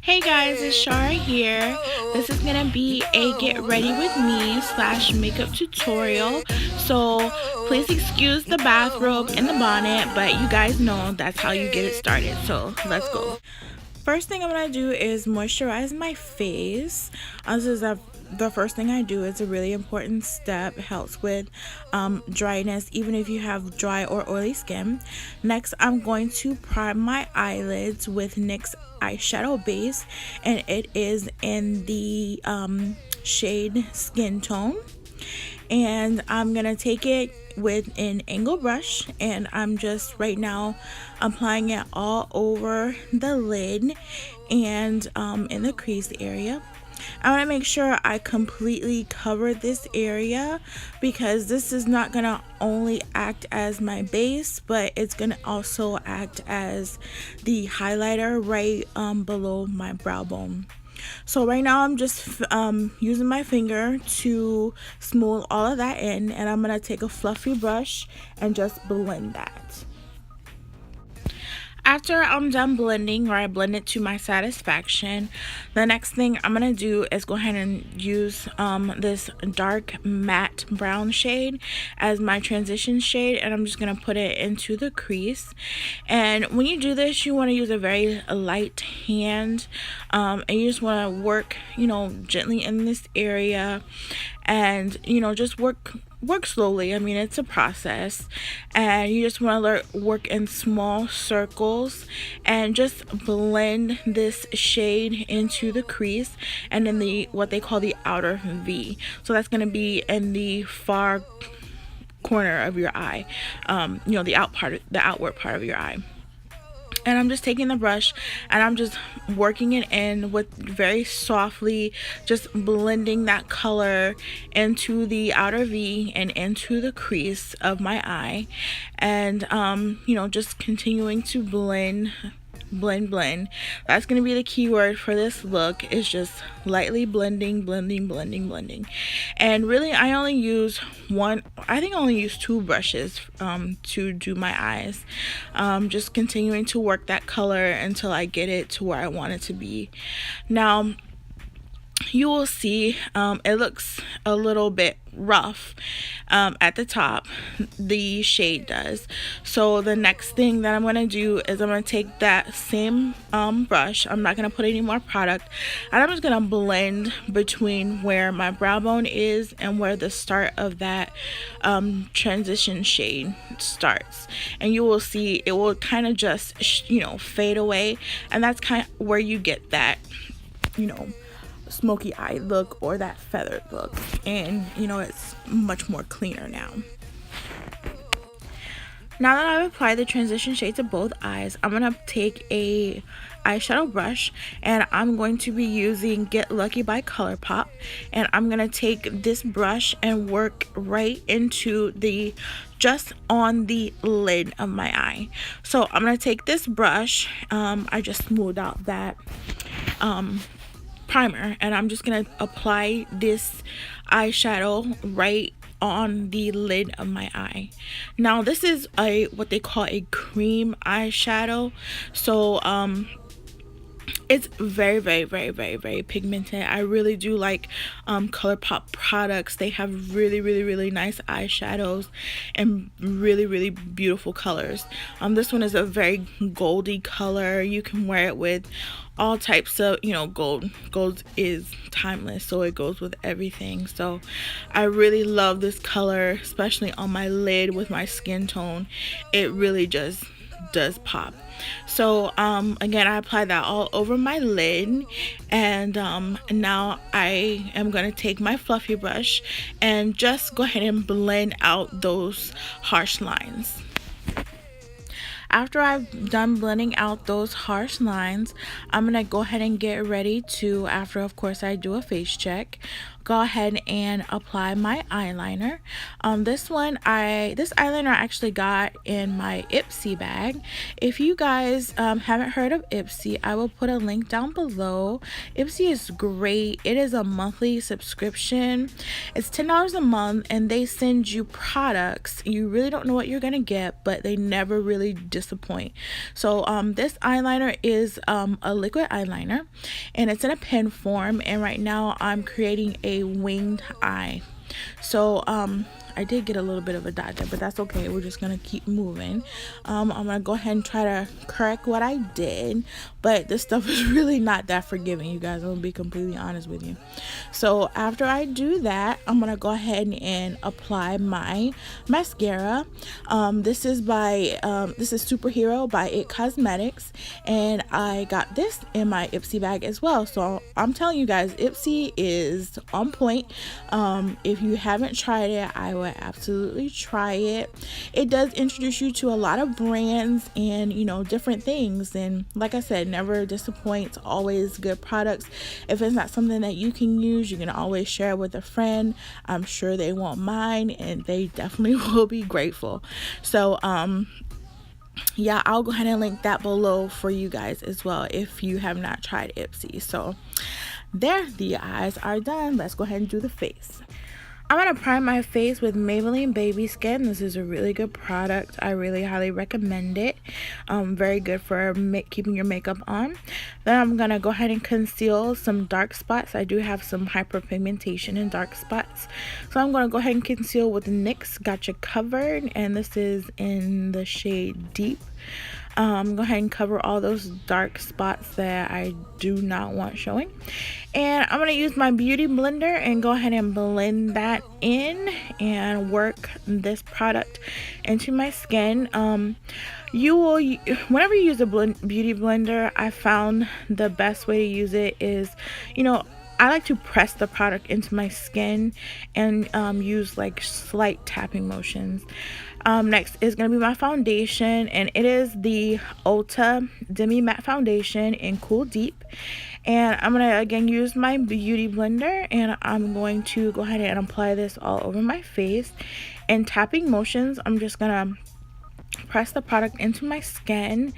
Hey guys, it's Shara here. This is gonna be a get ready with me / makeup tutorial. So please excuse the bathrobe and the bonnet, but you guys know that's how you get it started. So let's go. First thing I'm gonna do is moisturize my face. This is the first thing I do. It's a really important step. It helps with dryness, even if you have dry or oily skin. Next, I'm going to prime my eyelids with NYX eyeshadow base, and it is in the shade Skin Tone. And I'm gonna take it with an angle brush, and I'm just right now applying it all over the lid and in the crease area. I want to make sure I completely cover this area because this is not going to only act as my base, but it's going to also act as the highlighter right below my brow bone. So right now I'm just using my finger to smooth all of that in, and I'm going to take a fluffy brush and just blend that. After I'm done blending, or I blend it to my satisfaction, the next thing I'm going to do is go ahead and use this dark matte brown shade as my transition shade, and I'm just going to put it into the crease. And when you do this, you want to use a very light hand, and you just want to work, gently in this area, and, just work slowly. I mean, it's a process, and you just want to work in small circles and just blend this shade into the crease and in the what they call the outer V. So that's going to be in the far corner of your eye, the outward part of your eye. And I'm just taking the brush and I'm just working it in with very softly, just blending that color into the outer V and into the crease of my eye. And, just continuing to blend. That's going to be the key word for this look, is just lightly blending. And really, I only use two brushes to do my eyes. Just continuing to work that color until I get it to where I want it to be. Now, you will see it looks a little bit rough at the top. The shade does. So the next thing that I'm going to do is I'm going to take that same brush. I'm not going to put any more product, and I'm just going to blend between where my brow bone is and where the start of that transition shade starts. And you will see it will kind of just fade away, and that's kind of where you get that smoky eye look or that feathered look, and it's much more cleaner now. Now that I've applied the transition shade to both eyes, I'm gonna take a eyeshadow brush, and I'm going to be using Get Lucky by Colourpop, and I'm gonna take this brush and work right into just on the lid of my eye. So I'm gonna take this brush, I just smoothed out that primer, and I'm just gonna apply this eyeshadow right on the lid of my eye. Now this is what they call a cream eyeshadow, so it's very pigmented. I really do like Colourpop products. They have really nice eyeshadows and really beautiful colors. This one is a very goldy color. You can wear it with all types of gold is timeless, so it goes with everything. So I really love this color, especially on my lid with my skin tone. It really just does pop. So again, I applied that all over my lid, and now I am going to take my fluffy brush and just go ahead and blend out those harsh lines. After I've done blending out those harsh lines, I'm going to go ahead and get ready to, after of course I do a face check, go ahead and apply my eyeliner. This eyeliner I actually got in my Ipsy bag. If you guys haven't heard of Ipsy, I will put a link down below. Ipsy is great. It is a monthly subscription. It's $10 a month, and they send you products. You really don't know what you're gonna get, but they never really disappoint. So this eyeliner is a liquid eyeliner, and it's in a pen form, and right now I'm creating a winged eye. So I did get a little bit of a dot there, but that's okay. We're just gonna keep moving. I'm gonna go ahead and try to correct what I did, but this stuff is really not that forgiving, you guys. I'm gonna be completely honest with you. So after I do that, I'm gonna go ahead and apply my mascara. This is Superhero by It Cosmetics, and I got this in my Ipsy bag as well. So I'm telling you guys, Ipsy is on point. If you haven't tried it, I would absolutely try it. It does introduce you to a lot of brands and, you know, different things, and like I said, never disappoints. Always good products. If it's not something that you can use, you can always share it with a friend. I'm sure they won't mind, and they definitely will be grateful. So yeah, I'll go ahead and link that below for you guys as well if you have not tried Ipsy. So there, the eyes are done. Let's go ahead and do the face. I'm going to prime my face with Maybelline Baby Skin. This is a really good product. I really highly recommend it. Very good for keeping your makeup on. Then I'm going to go ahead and conceal some dark spots. I do have some hyperpigmentation in dark spots. So I'm going to go ahead and conceal with NYX Got You Covered. And this is in the shade Deep. Go ahead and cover all those dark spots that I do not want showing. And I'm going to use my beauty blender and go ahead and blend that in and work this product into my skin. Whenever you use a beauty blender, I found the best way to use it is, you know, I like to press the product into my skin and use like slight tapping motions. Next is going to be my foundation, and it is the Ulta Demi Matte Foundation in Cool Deep. And I'm going to again use my beauty blender, and I'm going to go ahead and apply this all over my face. And tapping motions, I'm just going to press the product into my skin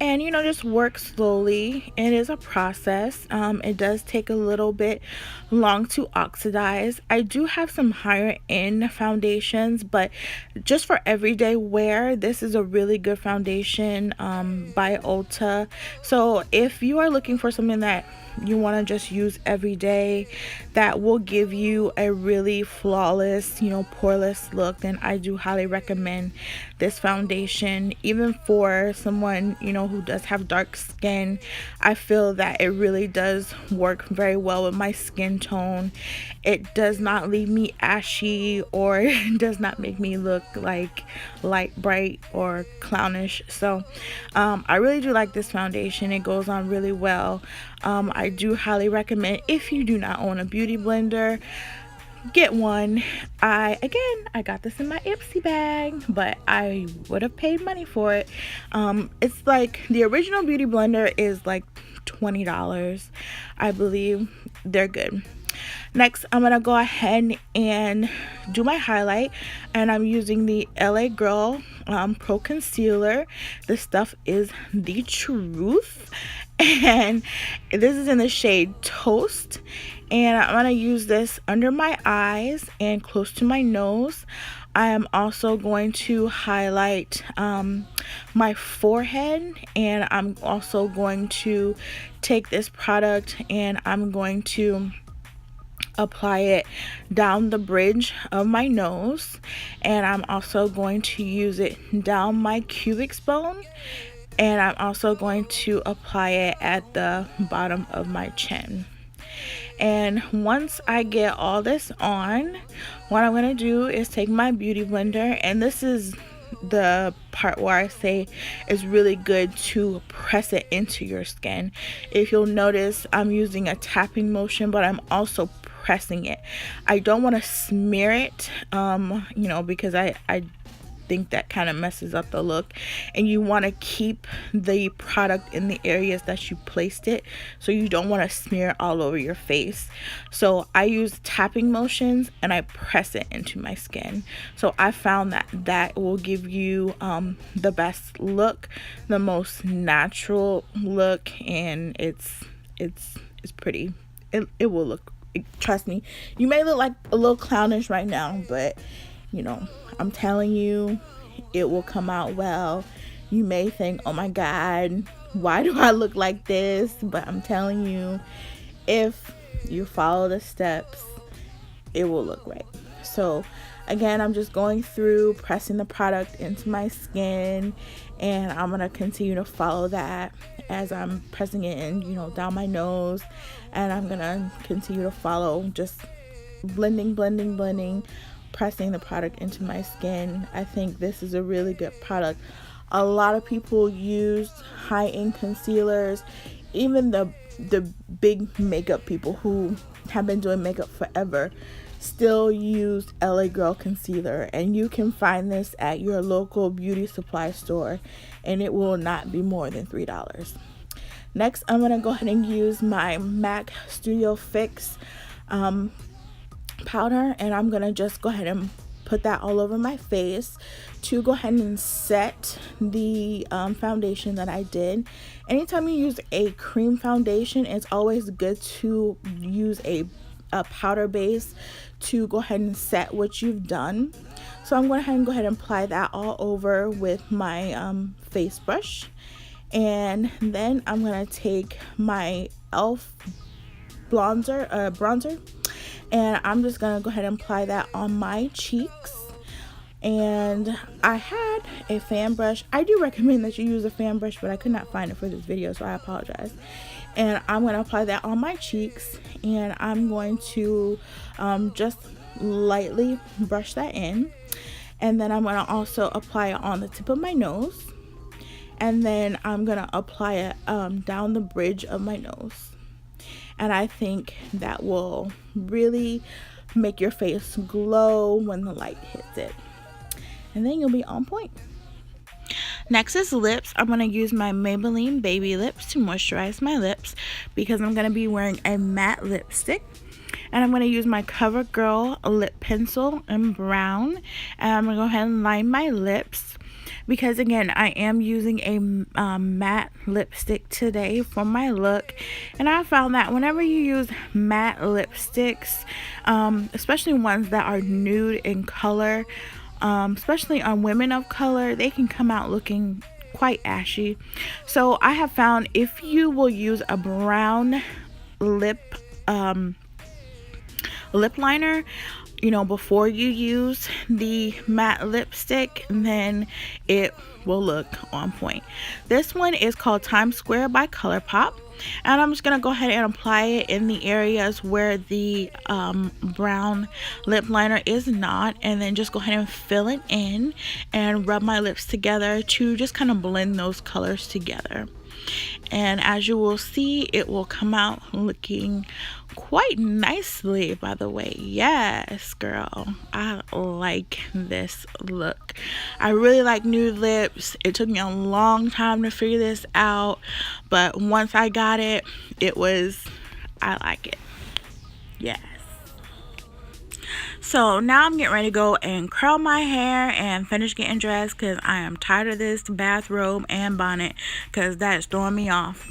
and, you know, just work slowly. It is a process. It does take a little bit long to oxidize. I do have some higher end foundations, but just for everyday wear, this is a really good foundation by Ulta. So if you are looking for something that you want to just use every day that will give you a really flawless, you know, poreless look, then I do highly recommend this foundation. Even for someone, you know, who does have dark skin, I feel that it really does work very well with my skin tone. It does not leave me ashy, or it does not make me look like light bright or clownish. So I really do like this foundation. It goes on really well. I do highly recommend, if you do not own a beauty blender, get one. I got this in my Ipsy bag, but I would have paid money for it. It's like the original beauty blender is like $20, I believe. They're good. Next, I'm gonna go ahead and do my highlight, and I'm using the LA Girl Pro Concealer. This stuff is the truth, and this is in the shade Toast. And I'm gonna use this under my eyes and close to my nose. I am also going to highlight my forehead, and I'm also going to take this product and I'm going to apply it down the bridge of my nose, and I'm also going to use it down my cubic bone, and I'm also going to apply it at the bottom of my chin. And once I get all this on, what I'm going to do is take my beauty blender, and this is the part where I say it's really good to press it into your skin. If you'll notice, I'm using a tapping motion, but I'm also pressing it. I don't want to smear it, you know, because I think that kind of messes up the look, and you want to keep the product in the areas that you placed it, so you don't want to smear all over your face. So I use tapping motions and I press it into my skin. So I found that that will give you the best look, the most natural look, and it's pretty. It will look, trust me, you may look like a little clownish right now, but you know, I'm telling you, it will come out well. You may think, oh my god, why do I look like this? But I'm telling you, if you follow the steps, it will look right. So again, I'm just going through pressing the product into my skin, and I'm gonna continue to follow that as I'm pressing it in, you know, down my nose, and I'm gonna continue to follow, just blending, pressing the product into my skin. I think this is a really good product. A lot of people use high-end concealers, even the big makeup people who have been doing makeup forever still use LA Girl concealer, and you can find this at your local beauty supply store, and it will not be more than $3. Next, I'm gonna go ahead and use my MAC Studio Fix powder, and I'm gonna just go ahead and put that all over my face to go ahead and set the foundation that I did. Anytime you use a cream foundation, it's always good to use a powder base to go ahead and set what you've done. So I'm going to go ahead and apply that all over with my face brush, and then I'm going to take my e.l.f. bronzer, and I'm just going to go ahead and apply that on my cheeks. And I had a fan brush. I do recommend that you use a fan brush, but I could not find it for this video, so I apologize. And I'm going to apply that on my cheeks, and I'm going to just lightly brush that in, and then I'm going to also apply it on the tip of my nose, and then I'm going to apply it down the bridge of my nose. And I think that will really make your face glow when the light hits it, and then you'll be on point. Next is lips. I'm going to use my Maybelline Baby Lips to moisturize my lips because I'm going to be wearing a matte lipstick. And I'm going to use my Covergirl lip pencil in brown, and I'm going to go ahead and line my lips because, again, I am using a matte lipstick today for my look. And I found that whenever you use matte lipsticks, especially ones that are nude in color, especially on women of color, they can come out looking quite ashy. So I have found if you will use a brown lip liner, you know, before you use the matte lipstick, then it will look on point. This one is called Times Square by Colourpop, and I'm just gonna go ahead and apply it in the areas where the brown lip liner is not, and then just go ahead and fill it in and rub my lips together to just kind of blend those colors together. And as you will see, it will come out looking quite nicely, by the way. Yes, girl, I like this look. I really like nude lips. It took me a long time to figure this out, but once I got it, I like it. Yes. So now I'm getting ready to go and curl my hair and finish getting dressed because I am tired of this bathrobe and bonnet because that is throwing me off.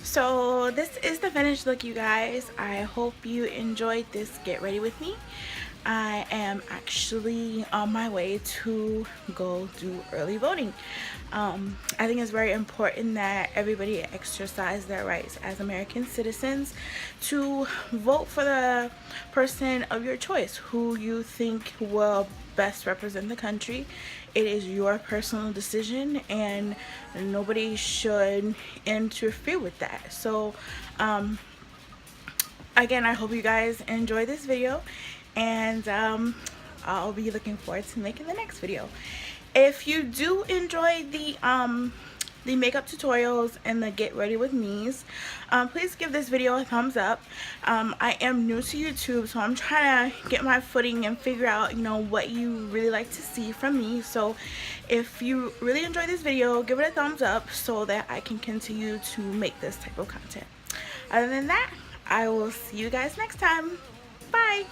So this is the finished look, you guys. I hope you enjoyed this get ready with me. I am actually on my way to go do early voting. I think it's very important that everybody exercise their rights as American citizens to vote for the person of your choice, who you think will best represent the country. It is your personal decision, and nobody should interfere with that. So again, I hope you guys enjoy this video, and I'll be looking forward to making the next video. If you do enjoy the makeup tutorials and the get ready with me's, please give this video a thumbs up. I am new to YouTube, so I'm trying to get my footing and figure out, you know, what you really like to see from me. So if you really enjoy this video, give it a thumbs up so that I can continue to make this type of content. Other than that, I will see you guys next time. Bye.